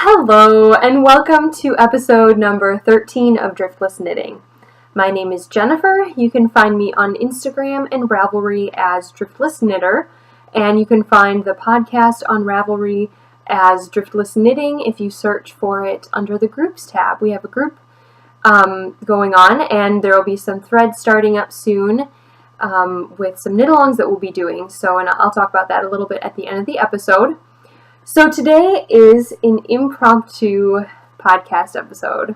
Hello, and welcome to episode number 13 of Driftless Knitting. My name is Jennifer. You can find me on Instagram and Ravelry as Driftless Knitter, and you can find the podcast on Ravelry as Driftless Knitting if you search for it under the Groups tab. We have a group going on, and there will be some threads starting up soon with some knit-alongs that we'll be doing, and I'll talk about that a little bit at the end of the episode. So today is an impromptu podcast episode.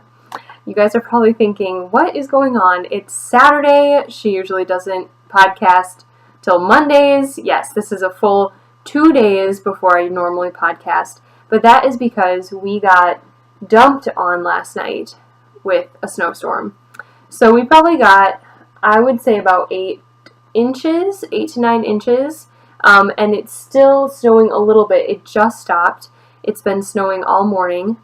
You guys are probably thinking, what is going on? It's Saturday. She usually doesn't podcast till Mondays. Yes, this is a full 2 days before I normally podcast, but that is because we got dumped on last night with a snowstorm. So we probably got, I would say, about 8 to 9 inches. And it's still snowing a little bit. It just stopped. It's been snowing all morning.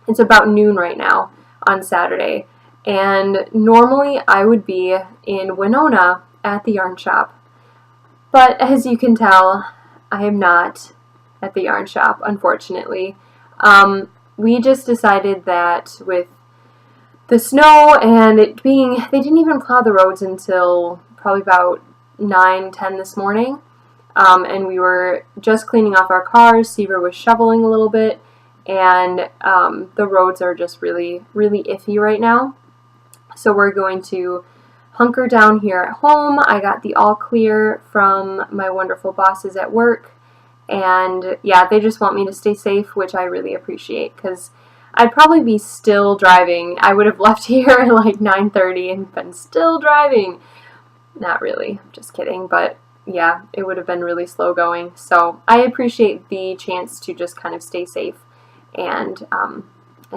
It's about noon right now on Saturday. And normally I would be in Winona at the yarn shop. But as you can tell, I am not at the yarn shop, unfortunately. We just decided that with the snow and it being, they didn't even plow the roads until probably about 9-10 this morning, and we were just cleaning off our cars. Syver was shoveling a little bit, and the roads are just really, really iffy right now. So we're going to hunker down here at home. I got the all clear from my wonderful bosses at work, and yeah, they just want me to stay safe, which I really appreciate, because I'd probably be still driving. I would have left here at like 9:30 and been still driving. Not really, just kidding, but yeah, it would have been really slow going. So I appreciate the chance to just kind of stay safe and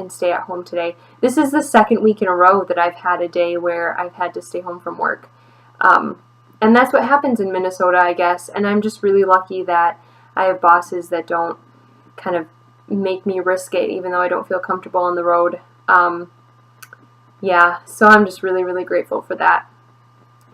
stay at home today. This is the second week in a row that I've had a day where I've had to stay home from work. And that's what happens in Minnesota, I guess, and I'm just really lucky that I have bosses that don't kind of make me risk it, even though I don't feel comfortable on the road. Yeah, so I'm just really, really grateful for that.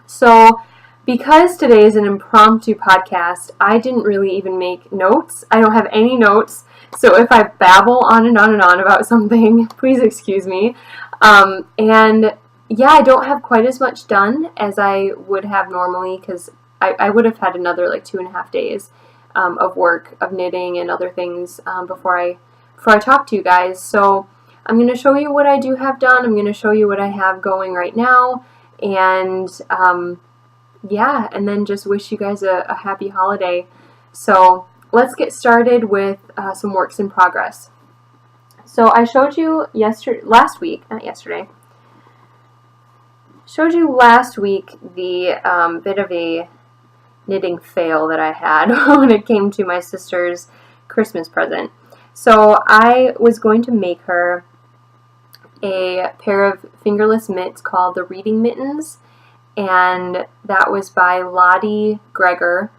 So, because today is an impromptu podcast, I didn't really even make notes. I don't have any notes, so if I babble on and on and on about something, please excuse me. And yeah, I don't have quite as much done as I would have normally, because I would have had another like 2.5 days of work, of knitting and other things before I talk to you guys. So I'm going to show you what I do have done. I'm going to show you what I have going right now. And yeah, and then just wish you guys a happy holiday. So let's get started with some works in progress. So I showed you last week the bit of a knitting fail that I had when it came to my sister's Christmas present. So I was going to make her a pair of fingerless mitts called the Reading Mittens, and that was by Lottie Gregor.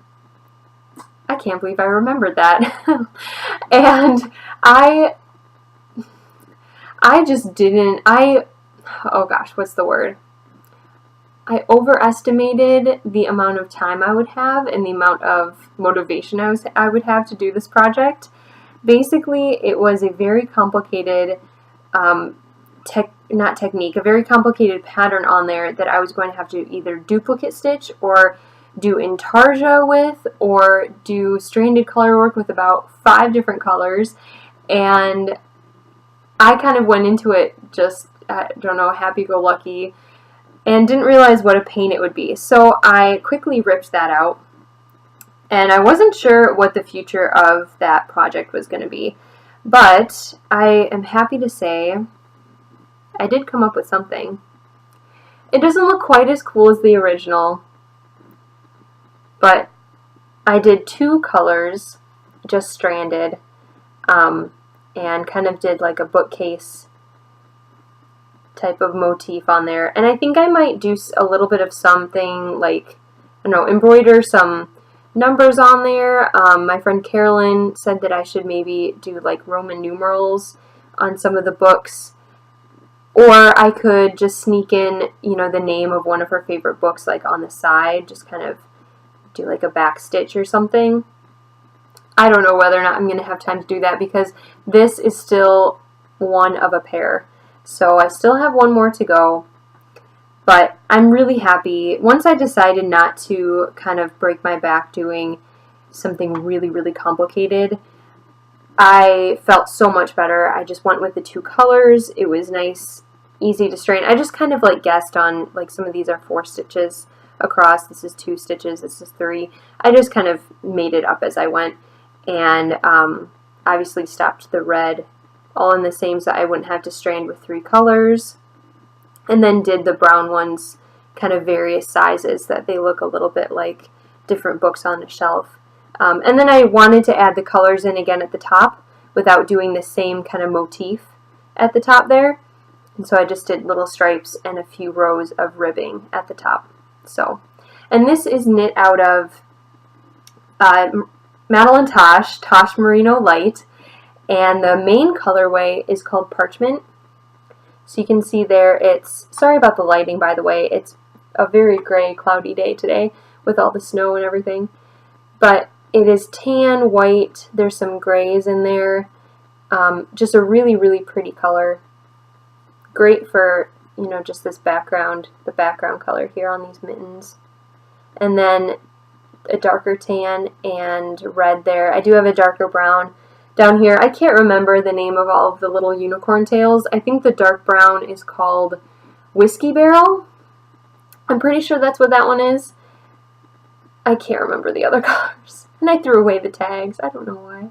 I can't believe I remembered that. And I just didn't, oh gosh, what's the word? I overestimated the amount of time I would have and the amount of motivation I would have to do this project. Basically, it was a very complicated a very complicated pattern on there that I was going to have to either duplicate stitch or do intarsia with, or do stranded color work with about 5 different colors. And I kind of went into it just, I don't know, happy-go-lucky, and didn't realize what a pain it would be. So I quickly ripped that out, and I wasn't sure what the future of that project was going to be. But I am happy to say I did come up with something. It doesn't look quite as cool as the original, but I did 2 colors, just stranded, and kind of did like a bookcase type of motif on there. And I think I might do a little bit of something like, I don't know, embroider some numbers on there. My friend Carolyn said that I should maybe do like Roman numerals on some of the books. Or I could just sneak in, the name of one of her favorite books, like on the side, just kind of do like a back stitch or something. I don't know whether or not I'm going to have time to do that because this is still one of a pair. So I still have one more to go, but I'm really happy. Once I decided not to kind of break my back doing something really, really complicated, I felt so much better. I just went with the 2 colors. It was nice, easy to straighten. I just kind of like guessed on, like, some of these are 4 stitches across. This is 2 stitches. This is 3. I just kind of made it up as I went, and obviously stopped the red all in the same so I wouldn't have to strand with 3 colors, and then did the brown ones kind of various sizes that they look a little bit like different books on a shelf. And then I wanted to add the colors in again at the top without doing the same kind of motif at the top there. And so I just did little stripes and a few rows of ribbing at the top. So, and this is knit out of Madeline Tosh Merino Light. And the main colorway is called Parchment. So you can see there it's, sorry about the lighting by the way, it's a very gray, cloudy day today with all the snow and everything. But it is tan, white, there's some grays in there. Just a really, really pretty color. Great for, you know, just this background, the background color here on these mittens. And then a darker tan and red there. I do have a darker brown down here. I can't remember the name of all of the little unicorn tails. I think the dark brown is called Whiskey Barrel. I'm pretty sure that's what that one is. I can't remember the other colors. And I threw away the tags. I don't know why.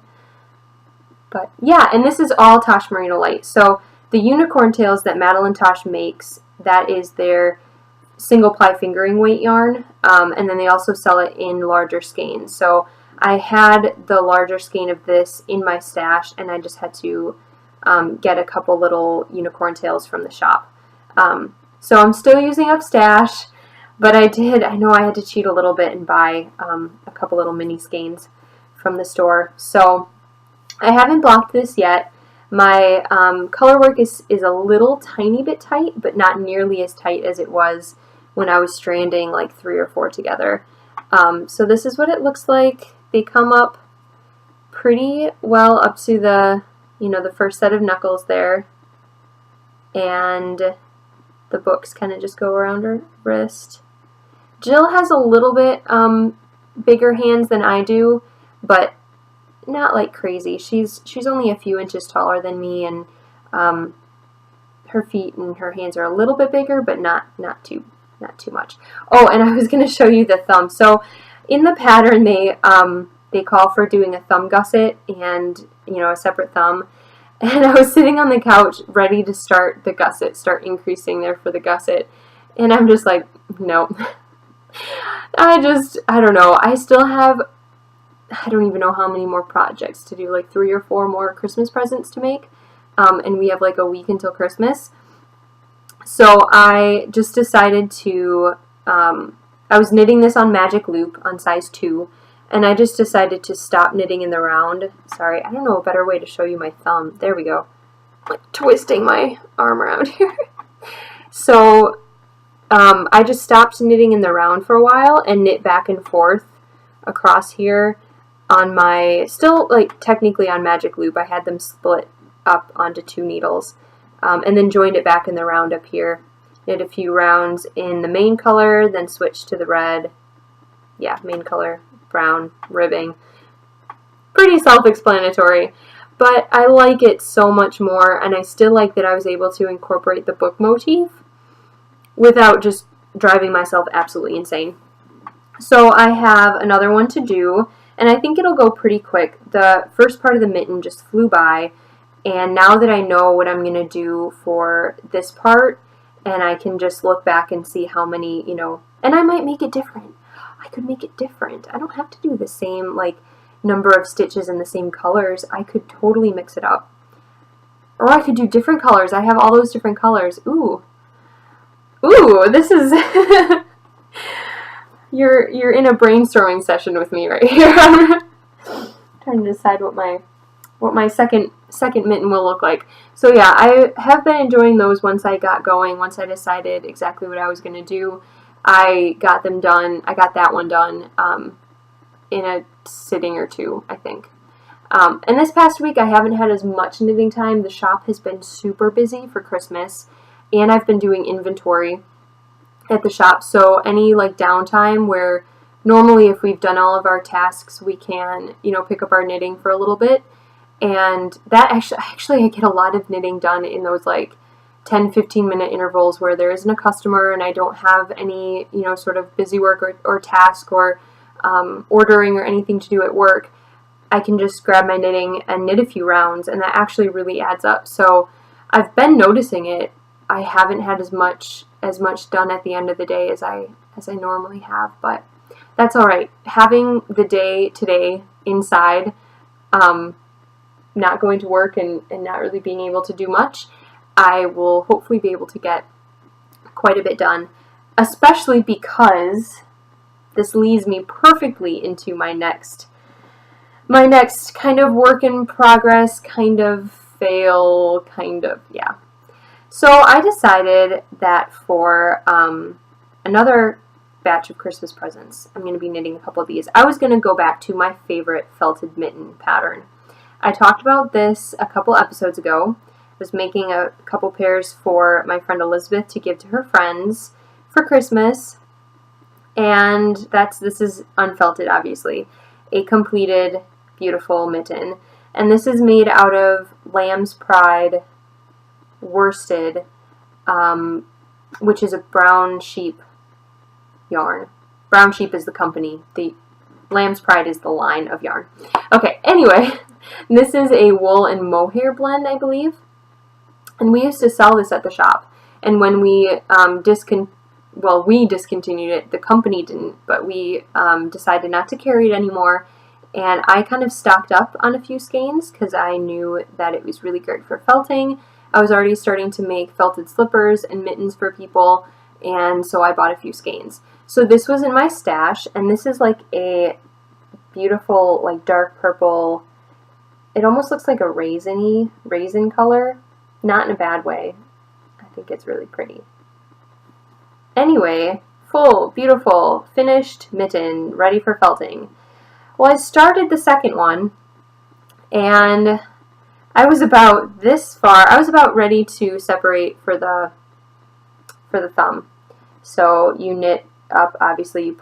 But yeah, and this is all Tosh Merino Light. So the unicorn tails that Madeline Tosh makes, that is their single ply fingering weight yarn. And then they also sell it in larger skeins. So I had the larger skein of this in my stash, and I just had to get a couple little unicorn tails from the shop. So I'm still using up stash. But I know I had to cheat a little bit and buy a couple little mini skeins from the store. So I haven't blocked this yet. My color work is a little tiny bit tight, but not nearly as tight as it was when I was stranding like 3 or 4 together. So this is what it looks like. They come up pretty well up to the, you know, the first set of knuckles there. And the books kind of just go around her wrist. Jill has a little bit bigger hands than I do, but not like crazy. She's only a few inches taller than me, and her feet and her hands are a little bit bigger, but not too much. Oh, and I was going to show you the thumb. So in the pattern, they call for doing a thumb gusset and, you know, a separate thumb. And I was sitting on the couch ready to start the gusset, start increasing there for the gusset, and I'm just like, no. I don't know. I still have, I don't even know how many more projects to do, like 3 or 4 more Christmas presents to make, and we have like a week until Christmas. So I just decided to, I was knitting this on Magic Loop on size 2, and I just decided to stop knitting in the round. Sorry, I don't know a better way to show you my thumb. There we go. I'm like twisting my arm around here. So I just stopped knitting in the round for a while and knit back and forth across here on my, still like technically on Magic Loop. I had them split up onto 2 needles, and then joined it back in the round up here. Knit a few rounds in the main color, then switched to the red. Yeah, main color, brown, ribbing. Pretty self-explanatory, but I like it so much more, and I still like that I was able to incorporate the book motif without just driving myself absolutely insane. So I have another one to do, and I think it'll go pretty quick. The first part of the mitten just flew by, and now that I know what I'm going to do for this part, and I can just look back and see how many, you know, and I might make it different. I could make it different. I don't have to do the same, like, number of stitches in the same colors. I could totally mix it up. Or I could do different colors. I have all those different colors. Ooh. Ooh, this is you're in a brainstorming session with me right here. I'm trying to decide what my second mitten will look like. So yeah, I have been enjoying those once I got going, once I decided exactly what I was going to do. I got them done. I got that one done in a sitting or 2, I think. And this past week I haven't had as much knitting time. The shop has been super busy for Christmas, and I've been doing inventory at the shop, so any like downtime where normally if we've done all of our tasks we can, pick up our knitting for a little bit, and that actually I get a lot of knitting done in those like 10-15 minute intervals where there isn't a customer and I don't have any sort of busy work or task or ordering or anything to do at work. I can just grab my knitting and knit a few rounds, and that actually really adds up. So I've been noticing it. I haven't had as much done at the end of the day as I normally have, but that's all right. Having the day today inside, not going to work and not really being able to do much, I will hopefully be able to get quite a bit done, especially because this leads me perfectly into my next kind of work in progress, kind of fail, yeah. So I decided that for another batch of Christmas presents, I'm going to be knitting a couple of these. I was going to go back to my favorite felted mitten pattern. I talked about this a couple episodes ago. I was making a couple pairs for my friend Elizabeth to give to her friends for Christmas, and this is unfelted, obviously, a completed beautiful mitten, and this is made out of Lamb's Pride worsted, which is a brown sheep yarn. Brown sheep is the company. The Lamb's Pride is the line of yarn. Okay, anyway, this is a wool and mohair blend, I believe. And we used to sell this at the shop. And when we discontinued it, the company didn't, but we decided not to carry it anymore. And I kind of stocked up on a few skeins because I knew that it was really great for felting. I was already starting to make felted slippers and mittens for people, and so I bought a few skeins. So this was in my stash, and this is like a beautiful, like dark purple. It almost looks like a raisin color, not in a bad way. I think it's really pretty. Anyway, full, beautiful, finished mitten, ready for felting. Well, I started the second one, and I was about this far. I was about ready to separate for the thumb. So you knit up, obviously you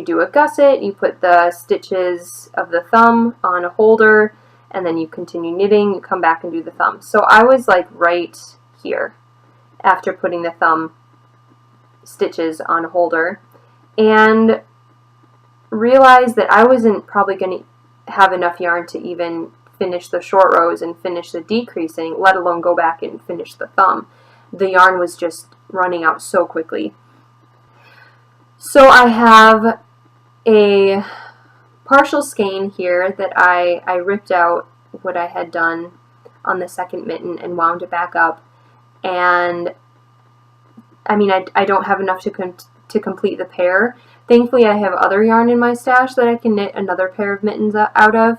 do a gusset, you put the stitches of the thumb on a holder, and then you continue knitting, you come back and do the thumb. So I was like right here after putting the thumb stitches on a holder, and realized that I wasn't probably going to have enough yarn to even finish the short rows and finish the decreasing, let alone go back and finish the thumb. The yarn was just running out so quickly. So I have a partial skein here that I ripped out what I had done on the second mitten and wound it back up. And I mean, I don't have enough to complete the pair. Thankfully, I have other yarn in my stash that I can knit another pair of mittens out of.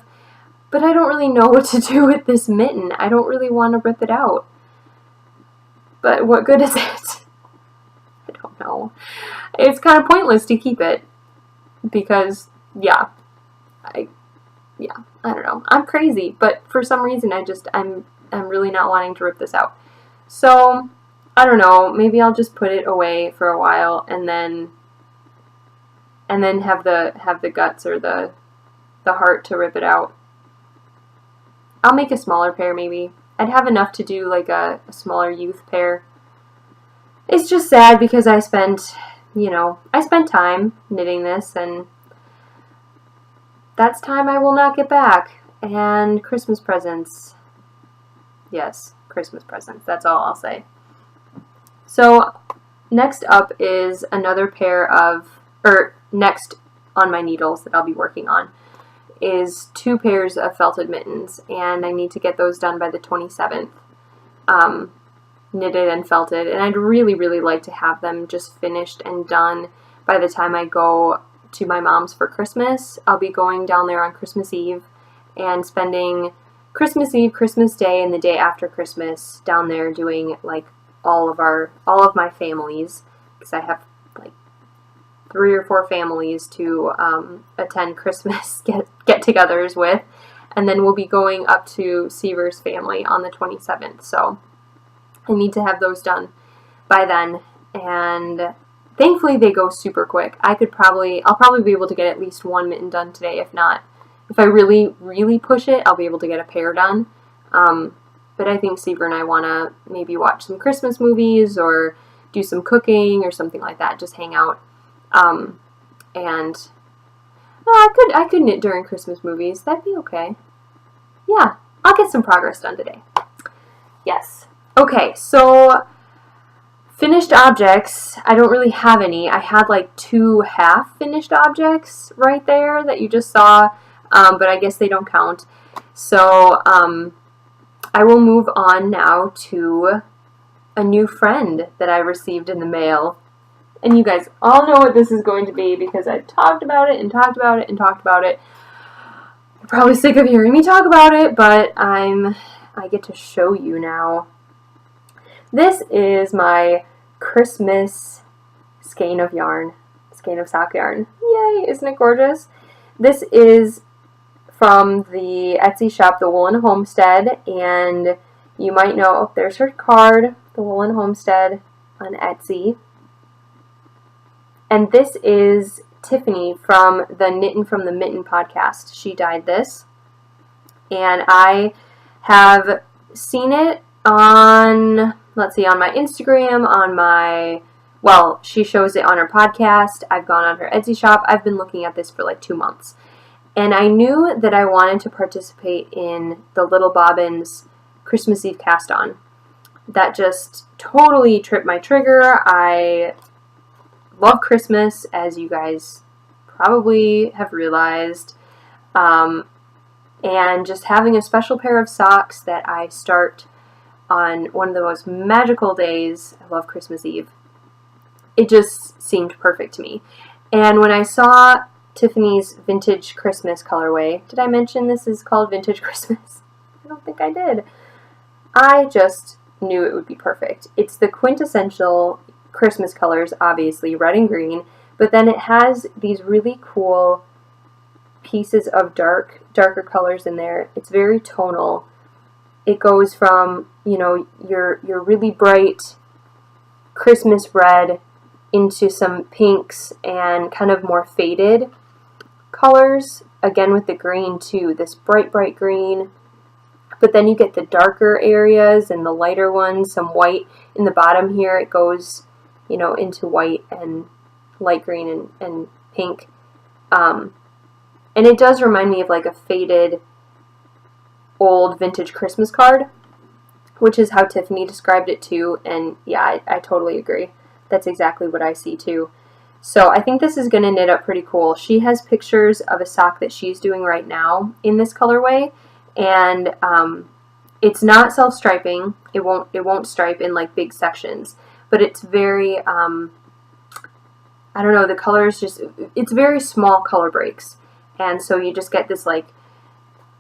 But I don't really know what to do with this mitten. I don't really want to rip it out. But what good is it? I don't know. It's kind of pointless to keep it. Because, yeah. I don't know. I'm crazy. But for some reason, I'm really not wanting to rip this out. So, I don't know. Maybe I'll just put it away for a while and then have the guts or the heart to rip it out. I'll make a smaller pair maybe. I'd have enough to do like a smaller youth pair. It's just sad because I spent time knitting this, and that's time I will not get back. And Christmas presents. Yes, Christmas presents. That's all I'll say. So next up is another pair of, next on my needles that I'll be working on, is 2 pairs of felted mittens, and I need to get those done by the 27th, knitted and felted, and I'd really, really like to have them just finished and done by the time I go to my mom's for Christmas. I'll be going down there on Christmas Eve and spending Christmas Eve, Christmas Day, and the day after Christmas down there doing like all of my families, because I have like 3 or 4 families to attend Christmas get-togethers with, and then we'll be going up to Syver's family on the 27th, so I need to have those done by then, and thankfully they go super quick. I'll probably be able to get at least one mitten done today. If I really, really push it, I'll be able to get a pair done. But I think Syver and I want to maybe watch some Christmas movies or do some cooking or something like that. Just hang out. And I could knit during Christmas movies. That'd be okay. Yeah, I'll get some progress done today. Yes. Okay, so finished objects. I don't really have any. I had like 2 half-finished objects right there that you just saw, but I guess they don't count. So I will move on now to a new friend that I received in the mail. And you guys all know what this is going to be because I've talked about it and talked about it and talked about it. You're probably sick of hearing me talk about it, but I get to show you now. This is my Christmas skein of sock yarn. Yay, isn't it gorgeous? This is from the Etsy shop, The Woolen Homestead, and you might know, there's her card, The Woolen Homestead on Etsy. And this is Tiffany from the Knittin' from the Mitten podcast. She dyed this, and I have seen it on, let's see, on my Instagram, she shows it on her podcast. I've gone on her Etsy shop. I've been looking at this for like 2 months. And I knew that I wanted to participate in the Little Bobbins Christmas Eve cast on. That just totally tripped my trigger. I love Christmas, as you guys probably have realized. And just having a special pair of socks that I start on one of the most magical days. I love Christmas Eve. It just seemed perfect to me. And when I saw Tiffany's Vintage Christmas colorway. Did I mention this is called Vintage Christmas? I don't think I did. I just knew it would be perfect. It's the quintessential Christmas colors, obviously, red and green, but then it has these really cool pieces of darker colors in there. It's very tonal. It goes from, your really bright Christmas red into some pinks and kind of more faded colors, again with the green too, this bright green, but then you get the darker areas and the lighter ones, some white in the bottom here. It goes, into white and light green and pink, and it does remind me of like a faded old vintage Christmas card, which is how Tiffany described it too, and yeah, I totally agree. That's exactly what I see too. So I think this is going to knit up pretty cool. She has pictures of a sock that she's doing right now in this colorway, and it's not self-striping. It won't stripe in like big sections, but it's very, I don't know, the colors it's very small color breaks, and so you just get this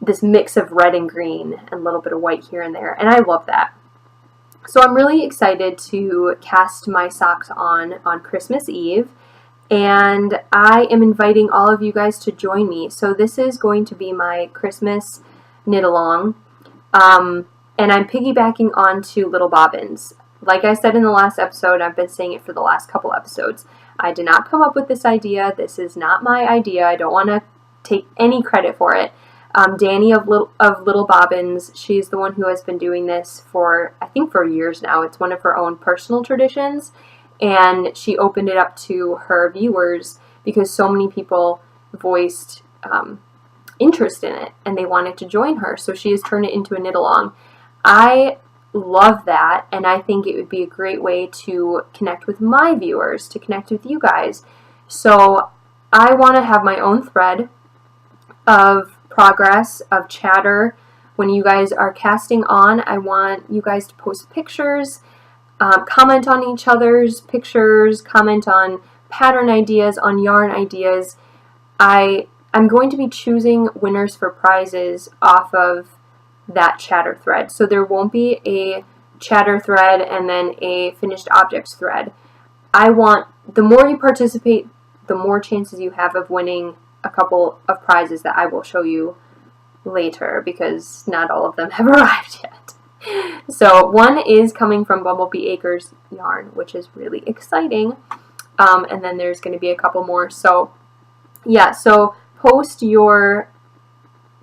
this mix of red and green and a little bit of white here and there, and I love that. So I'm really excited to cast my socks on Christmas Eve. And I am inviting all of you guys to join me. So this is going to be my Christmas knit along. And I'm piggybacking onto Little Bobbins. Like I said in the last episode, I've been saying it for the last couple episodes. I did not come up with this idea. This is not my idea. I don't want to take any credit for it. Danny of Little Bobbins, she's the one who has been doing this for years now. It's one of her own personal traditions. And she opened it up to her viewers because so many people voiced interest in it and they wanted to join her. So she has turned it into a knit along. I love that, and I think it would be a great way to connect with my viewers, to connect with you guys. So I want to have my own thread of progress, of chatter. When you guys are casting on, I want you guys to post pictures, comment on each other's pictures, comment on pattern ideas, on yarn ideas. I'm going to be choosing winners for prizes off of that chatter thread. So there won't be a chatter thread and then a finished objects thread. I want, the more you participate, the more chances you have of winning a couple of prizes that I will show you later because not all of them have arrived yet. So one is coming from Bumblebee Acres yarn, which is really exciting. And then there's going to be a couple more. So yeah, so post your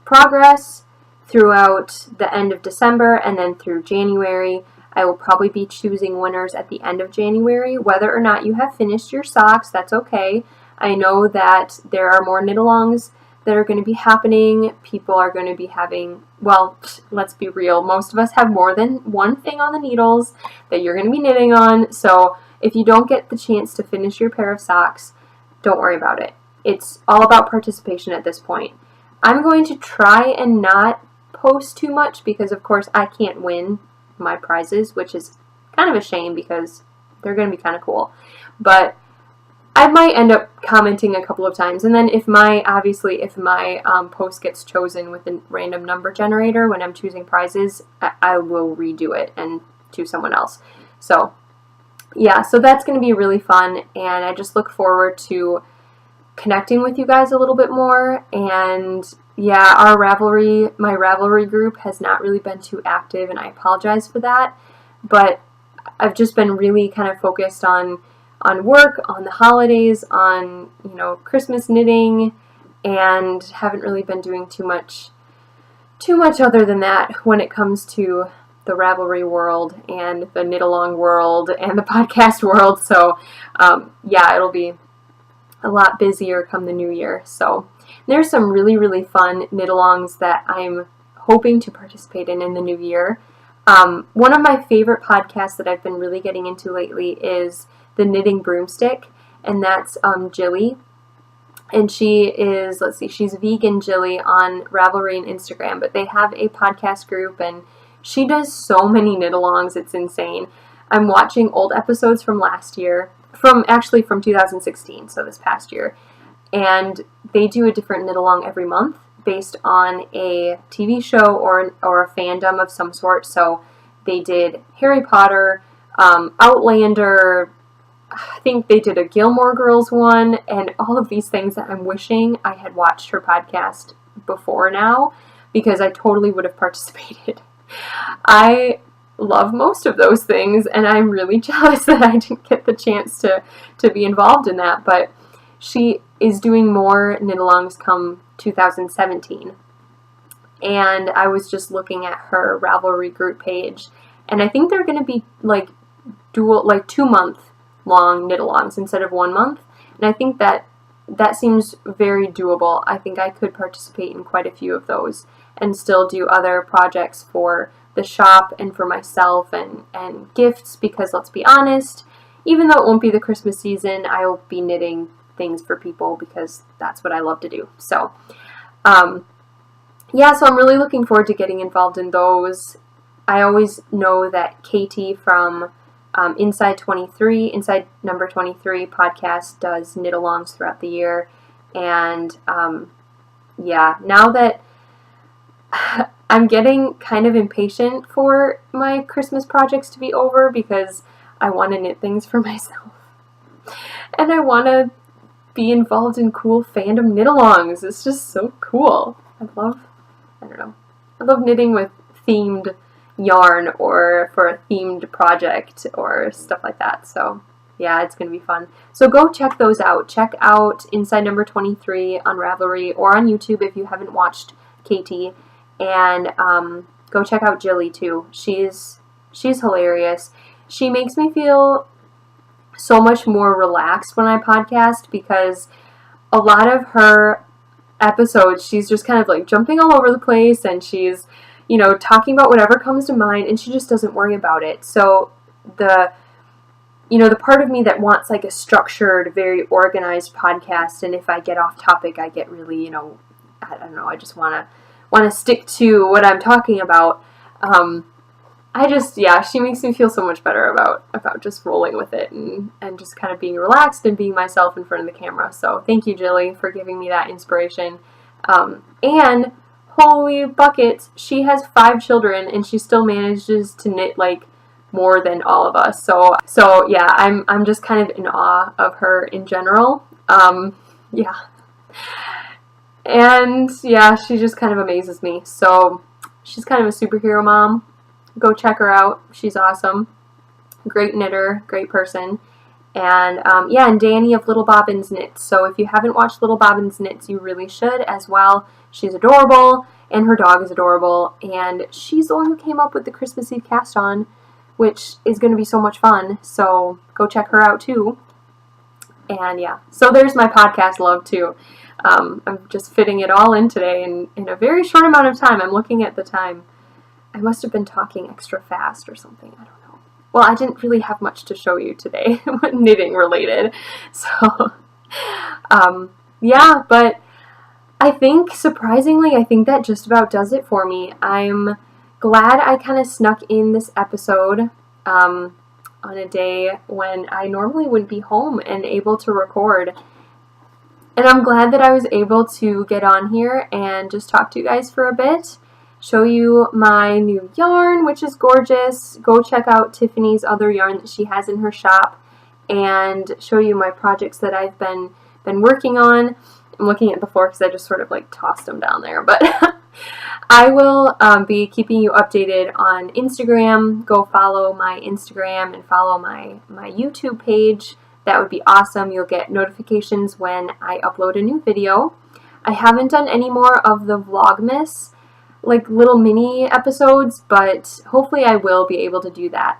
progress throughout the end of December and then through January. I will probably be choosing winners at the end of January. Whether or not you have finished your socks, that's okay. I know that there are more knit-alongs that are going to be happening. People are going to be having, well, let's be real, most of us have more than one thing on the needles that you're going to be knitting on. So if you don't get the chance to finish your pair of socks, don't worry about it. It's all about participation at this point. I'm going to try and not post too much because, of course, I can't win my prizes, which is kind of a shame because they're going to be kind of cool. But I might end up commenting a couple of times, and then if my post gets chosen with a random number generator when I'm choosing prizes, I will redo it and to someone else. So yeah, so that's going to be really fun, and I just look forward to connecting with you guys a little bit more. And yeah, my Ravelry group has not really been too active, and I apologize for that, but I've just been really kind of focused on work, on the holidays, on, Christmas knitting, and haven't really been doing too much other than that when it comes to the Ravelry world and the knit-along world and the podcast world. So yeah, it'll be a lot busier come the new year. So there's some really, really fun knit-alongs that I'm hoping to participate in the new year. One of my favorite podcasts that I've been really getting into lately is The Knitting Broomstick, and that's Jilly. And she is, she's Vegan Jilly on Ravelry and Instagram, but they have a podcast group, and she does so many knit-alongs, it's insane. I'm watching old episodes from last year, from 2016, so this past year, and they do a different knit-along every month based on a TV show or a fandom of some sort. So they did Harry Potter, Outlander, I think they did a Gilmore Girls one, and all of these things that I'm wishing I had watched her podcast before now, because I totally would have participated. I love most of those things, and I'm really jealous that I didn't get the chance to be involved in that, but she is doing more knit-alongs come 2017, and I was just looking at her Ravelry group page, and I think they're going to be like 2-month long knit-alongs instead of 1 month, and I think that seems very doable. I think I could participate in quite a few of those and still do other projects for the shop and for myself and gifts, because let's be honest, even though it won't be the Christmas season, I will be knitting things for people because that's what I love to do. So yeah, so I'm really looking forward to getting involved in those. I always know that Katie from Inside Number 23 podcast does knit-alongs throughout the year, and yeah, now that I'm getting kind of impatient for my Christmas projects to be over because I want to knit things for myself, and I want to be involved in cool fandom knit-alongs. It's just so cool. I love knitting with themed yarn or for a themed project or stuff like that. So yeah, it's going to be fun. So go check those out. Check out Inside Number 23 on Ravelry or on YouTube if you haven't watched Katie. And go check out Jilly too. She's hilarious. She makes me feel so much more relaxed when I podcast, because a lot of her episodes, she's just kind of like jumping all over the place, and she's, talking about whatever comes to mind, and she just doesn't worry about it. So the part of me that wants like a structured, very organized podcast, and if I get off topic, I get really, I don't know, I just want to stick to what I'm talking about. She makes me feel so much better about just rolling with it and just kind of being relaxed and being myself in front of the camera. So thank you, Jilly, for giving me that inspiration. And holy buckets, she has 5 children and she still manages to knit like more than all of us. So yeah, I'm just kind of in awe of her in general. Yeah. And yeah, she just kind of amazes me. So she's kind of a superhero mom. Go check her out. She's awesome. Great knitter, great person. And yeah, and Danny of Little Bobbins Knits. So if you haven't watched Little Bobbins Knits, you really should as well. She's adorable, and her dog is adorable. And she's the one who came up with the Christmas Eve cast on, which is going to be so much fun. So go check her out too. And yeah, so there's my podcast love too. I'm just fitting it all in today in a very short amount of time. I'm looking at the time. I must have been talking extra fast or something. I don't know. Well, I didn't really have much to show you today, knitting related. So, yeah, but I think, surprisingly, I think that just about does it for me. I'm glad I kind of snuck in this episode on a day when I normally wouldn't be home and able to record. And I'm glad that I was able to get on here and just talk to you guys for a bit. Show you my new yarn, which is gorgeous. Go check out Tiffany's other yarn that she has in her shop, and show you my projects that I've been working on. I'm looking at the floor because I just sort of like tossed them down there, but I will be keeping you updated on Instagram. Go follow my Instagram and follow my YouTube page. That would be awesome. You'll get notifications when I upload a new video. I haven't done any more of the Vlogmas, like little mini episodes, but hopefully I will be able to do that.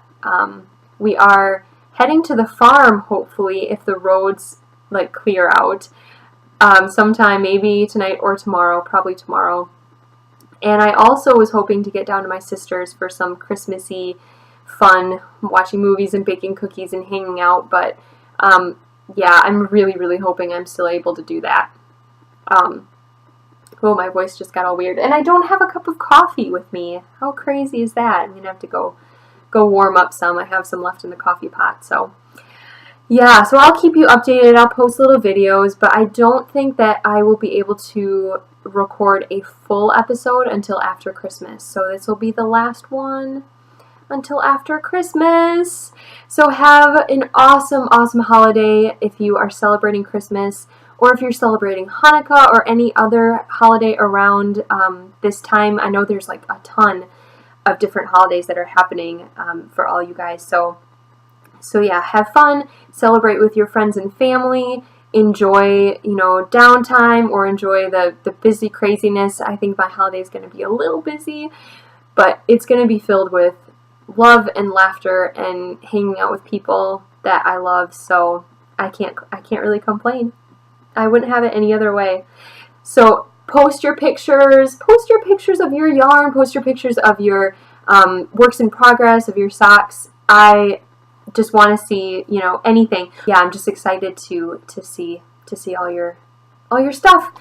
We are heading to the farm, hopefully, if the roads like clear out, sometime maybe tonight or tomorrow, probably tomorrow. And I also was hoping to get down to my sister's for some Christmassy fun, watching movies and baking cookies and hanging out, but yeah, I'm really hoping I'm still able to do that. Oh, my voice just got all weird. And I don't have a cup of coffee with me. How crazy is that? I'm going to have to go warm up some. I have some left in the coffee pot. So, yeah. So I'll keep you updated. I'll post little videos. But I don't think that I will be able to record a full episode until after Christmas. So this will be the last one until after Christmas. So have an awesome holiday if you are celebrating Christmas, or if you're celebrating Hanukkah or any other holiday around this time. I know there's like a ton of different holidays that are happening for all you guys. So yeah, have fun, celebrate with your friends and family, enjoy, downtime, or enjoy the busy craziness. I think my holiday is going to be a little busy, but it's going to be filled with love and laughter and hanging out with people that I love. So I can't really complain. I wouldn't have it any other way. So post your pictures of your yarn, post your pictures of your works in progress, of your socks. I just want to see, anything. Yeah, I'm just excited to see all your stuff.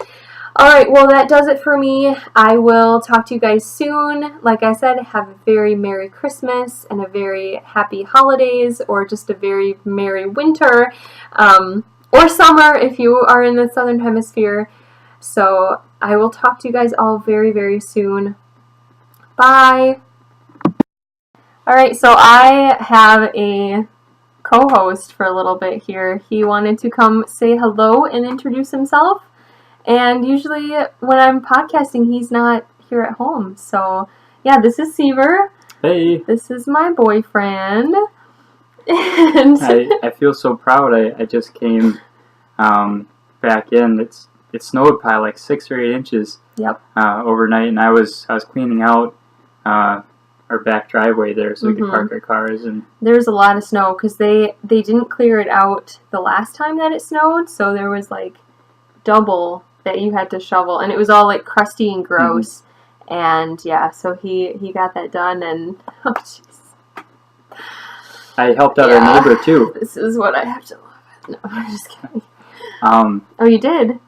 All right, well, that does it for me. I will talk to you guys soon. Like I said, have a very Merry Christmas and a very happy holidays, or just a very Merry winter. Or summer if you are in the Southern Hemisphere. So I will talk to you guys all very soon. Bye. Alright, so I have a co-host for a little bit here. He wanted to come say hello and introduce himself. And usually when I'm podcasting, he's not here at home. So yeah, this is Syver. Hey. This is my boyfriend. And I feel so proud. I just came back in. It snowed by like 6 or 8 inches. Yep. Overnight, and I was cleaning out our back driveway there so we could park our cars. And there's a lot of snow because they didn't clear it out the last time that it snowed, so there was like double that you had to shovel, and it was all like crusty and gross. And yeah, so he got that done, and oh jeez. I helped out our neighbor too. This is what I have to love. No, I'm just kidding. Oh, you did?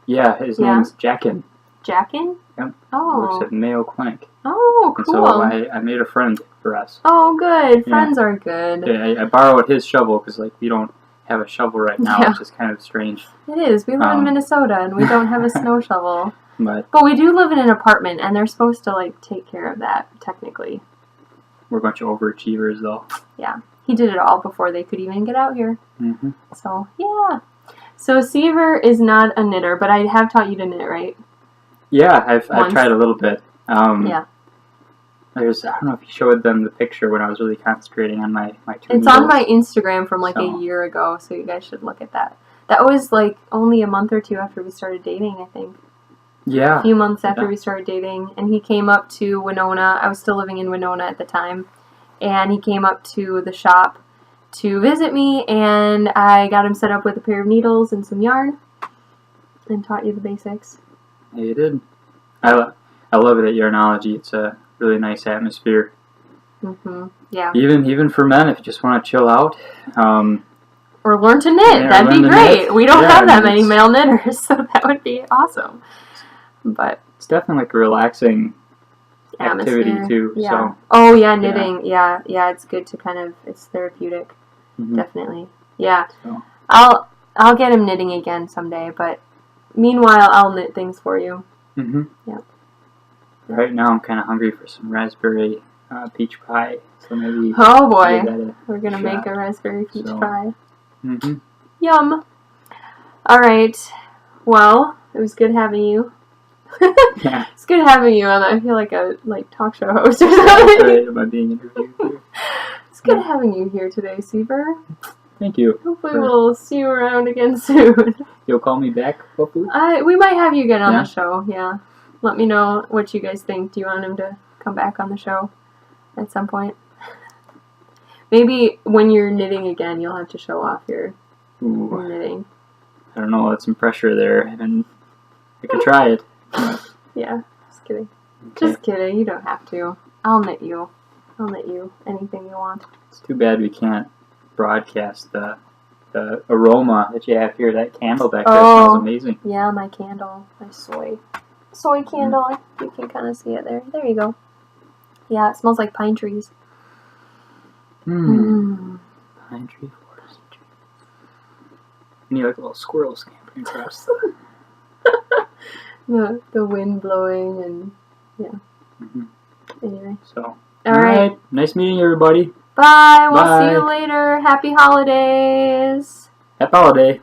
Yeah, his name's Jackin. Jackin? Yep. Oh. Works at Mayo Clinic. Oh, cool. And so I made a friend for us. Oh, good. Friends are good. Yeah, I borrowed his shovel because like we don't have a shovel right now, which is kind of strange. It is. We live in Minnesota and we don't have a snow shovel. But we do live in an apartment, and they're supposed to like take care of that technically. We're a bunch of overachievers, though. Yeah. He did it all before they could even get out here. Mm-hmm. So, yeah. So Syver is not a knitter, but I have taught you to knit, right? Yeah, I've Once. tried a little bit. Yeah. I don't know if you showed them the picture when I was really concentrating on my two It's needles. on my Instagram from like So. a year ago, so you guys should look at that. That was like only a month or two after we started dating, I think. Yeah. A few months after Yeah. we started dating, and he came up to Winona. I was still living in Winona at the time, and he came up to the shop to visit me, and I got him set up with a pair of needles and some yarn, and taught you the basics. Yeah, you did. I love it at Yarnology. It's a really nice atmosphere. Yeah. Even for men, if you just want to chill out. Or learn to knit. Yeah, That'd be learn to great. knit. We don't Yeah, have I that mean, many male knitters, so that would be awesome. But it's definitely like a relaxing activity atmosphere, too. yeah. So Oh yeah, knitting. Yeah, it's good to kind of. It's therapeutic. Mhm. Definitely. Yeah. So. I'll get him knitting again someday. But meanwhile, I'll knit things for you. Mhm. Yeah. Right now, I'm kind of hungry for some raspberry peach pie. So maybe. Oh boy, give that a we're gonna shot. make a raspberry peach So. pie. Mhm. Yum. All right. Well, it was good having you. Yeah. It's good having you on. I feel like a talk show host or That's something. right. Am I being interviewed here? It's good having you here today, Syver. Thank you. Hopefully we'll see you around again soon. You'll call me back, hopefully? We might have you again on Yeah. the show, yeah. Let me know what you guys think. Do you want him to come back on the show at some point? Maybe when you're knitting again, you'll have to show off your Ooh, knitting. I don't know. That's some pressure there. And I could try it. Yeah, just kidding. Okay. Just kidding. You don't have to. I'll knit you. I'll knit you anything you want. It's too bad we can't broadcast the aroma that you have here. That candle back there smells amazing. Yeah, my candle. My soy candle. You can kind of see it there. There you go. Yeah, it smells like pine trees. Pine tree forest. And you like a little squirrel scampering across. The wind blowing and yeah. Mhm. Anyway. So. All right. Nice meeting you, everybody. Bye. We'll Bye. see you later. Happy holidays. Happy holiday.